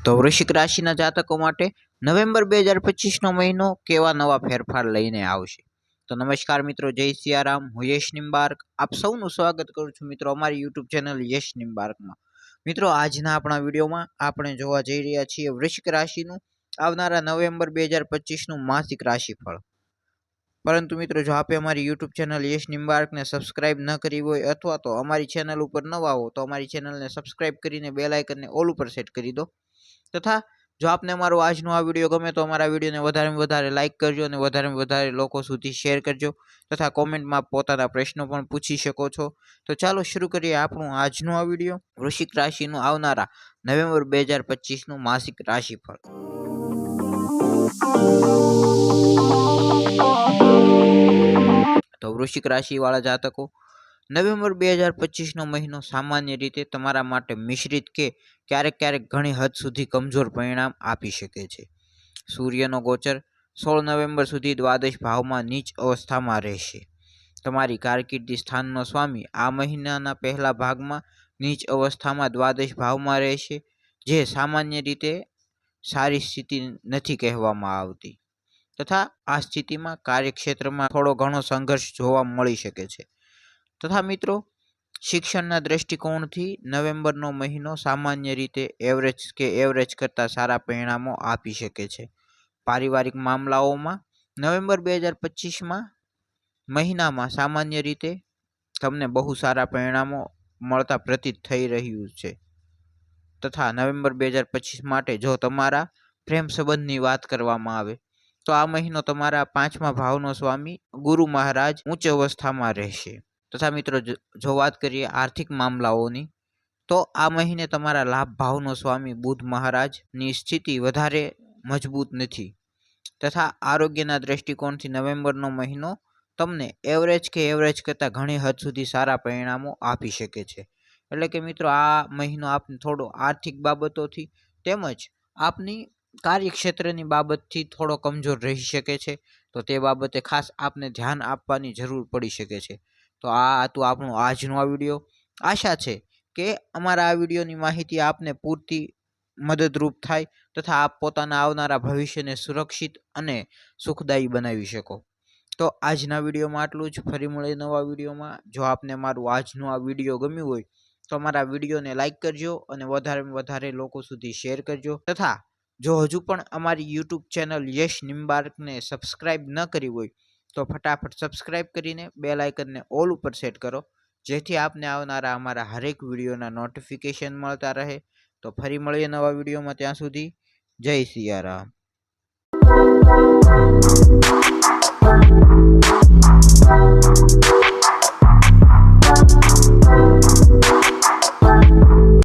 તો વૃશ્ચિક રાશિના જાતકો માટે નવેમ્બર 2025નો મહિનો કેવા નવા ફેરફાર લઈને આવશે। તો નમસ્કાર મિત્રો, જય સિયારામ। હું યશ નિમ્બાર્ક આપ સૌનું સ્વાગત કરું છું મિત્રો અમારી યુટ્યુબ ચેનલ યશ નિમ્બાર્કમાં। મિત્રો, આજના આપણા વિડીયોમાં આપણે જોવા જઈ રહ્યા છીએ વૃશ્ચિક રાશિનું આવનારા નવેમ્બર 2025નું માસિક રાશિફળ। પરંતુ મિત્રો, જો આપે અમારી યુટ્યુબ ચેનલ યશ નિમ્બાર્કને સબસ્ક્રાઇબ ન કરી હોય અથવા તો અમારી ચેનલ ઉપર નવા હો તો અમારી ચેનલને સબસ્ક્રાઇબ કરીને બેલ આઇકનને ઓલ ઉપર સેટ કરી દો। તથા જો આપને અમારો આજનો આ વિડીયો ગમે તો અમારા વિડીયોને વધારેમાં વધારે લાઇક કરજો અને વધારેમાં વધારે લોકો સુધી શેર કરજો તથા કોમેન્ટમાં પોતાના પ્રશ્નો પણ પૂછી શકો છો। તો ચાલો શરૂ કરીએ આપણું આજનો આ વિડીયો। વૃશ્ચિક રાશિનું આવનારા નવેમ્બર 2025નું માસિક રાશિફળ। તો વૃશ્ચિક રાશિ વાળા જાતકો, નવેમ્બર 2025નો મહિનો સામાન્ય રીતે તમારા માટે મિશ્રિત કે ક્યારેક ઘણી હદ સુધી કમજોર પરિણામ આપી શકે છે। સૂર્યનો ગોચર 16 નવેમ્બર સુધી દ્વાદશ ભાવમાં નીચ અવસ્થામાં રહેશે। તમારી કારકિર્દી સ્થાનનો સ્વામી આ મહિનાના પહેલા ભાગમાં નીચ અવસ્થામાં દ્વાદશ ભાવમાં રહેશે, જે સામાન્ય રીતે સારી સ્થિતિ નથી કહેવામાં આવતી તથા આ સ્થિતિમાં કાર્યક્ષેત્રમાં થોડો ઘણો સંઘર્ષ જોવા મળી શકે છે। તથા મિત્રો, શિક્ષણના દ્રષ્ટિકોણથી નવેમ્બરનો મહિનો સામાન્ય રીતે એવરેજ કરતાં સારા પરિણામો આપી શકે છે। પારિવારિક મામલાઓમાં નવેમ્બર 2025માં મહિનામાં સામાન્ય રીતે તમને બહુ સારા પરિણામો મળતા પ્રતીત થઈ રહ્યું છે તથા નવેમ્બર 2025 માટે જો તમારા પ્રેમ સંબંધની વાત કરવામાં આવે તો આ મહિનો તમારા 5મા ભાવનો સ્વામી ગુરુ મહારાજ ઉચ્ચ અવસ્થામાં રહેશે। તથા મિત્રો, જો વાત કરીએ આર્થિક મામલાઓની તો આ મહિને તમારા લાભ ભાવનો સ્વામી બુધ મહારાજની સ્થિતિ વધારે મજબૂત નથી તથા આરોગ્યના દ્રષ્ટિકોણથી નવેમ્બરનો મહિનો તમને એવરેજ કરતાં ઘણી હદ સુધી સારા પરિણામો આપી શકે છે। એટલે કે મિત્રો, આ મહિનો આપને થોડો આર્થિક બાબતોથી તેમજ આપની કાર્યક્ષેત્રની બાબતથી થોડો કમજોર રહી શકે છે, તો તે બાબતે ખાસ આપને ધ્યાન આપવાની જરૂર પડી શકે છે। તો આ હતું આપણું આજનો આ વિડીયો। આશા છે કે અમારા આ વિડીયોની માહિતી આપને પૂરતી મદદરૂપ થાય તથા આપ પોતાના આવનારા ભવિષ્યને સુરક્ષિત અને સુખદાયી બનાવી શકો। તો આજના વિડીયોમાં આટલું જ। ફરી મળીએ નવા વિડીયોમાં। જો આપને મારું આજનું આ વિડીયો ગમ્યું હોય તો અમારા વિડીયોને લાઇક કરજો અને વધારેમાં વધારે લોકો સુધી શેર કરજો તથા જો હજુ પણ અમારી યુટ્યુબ ચેનલ યશ નિમ્બાર્કને સબસ્ક્રાઇબ ન કરી હોય તો ફટાફટ સબસ્ક્રાઇબ કરીને બેલ આઇકનને ઓલ ઉપર સેટ કરો, જેથી આપને આવનારા અમારા હરેક વિડીયોના નોટિફિકેશન મળતા રહે। તો ફરી મળીએ નવા વિડીયોમાં, ત્યાં સુધી જય સિયારામ।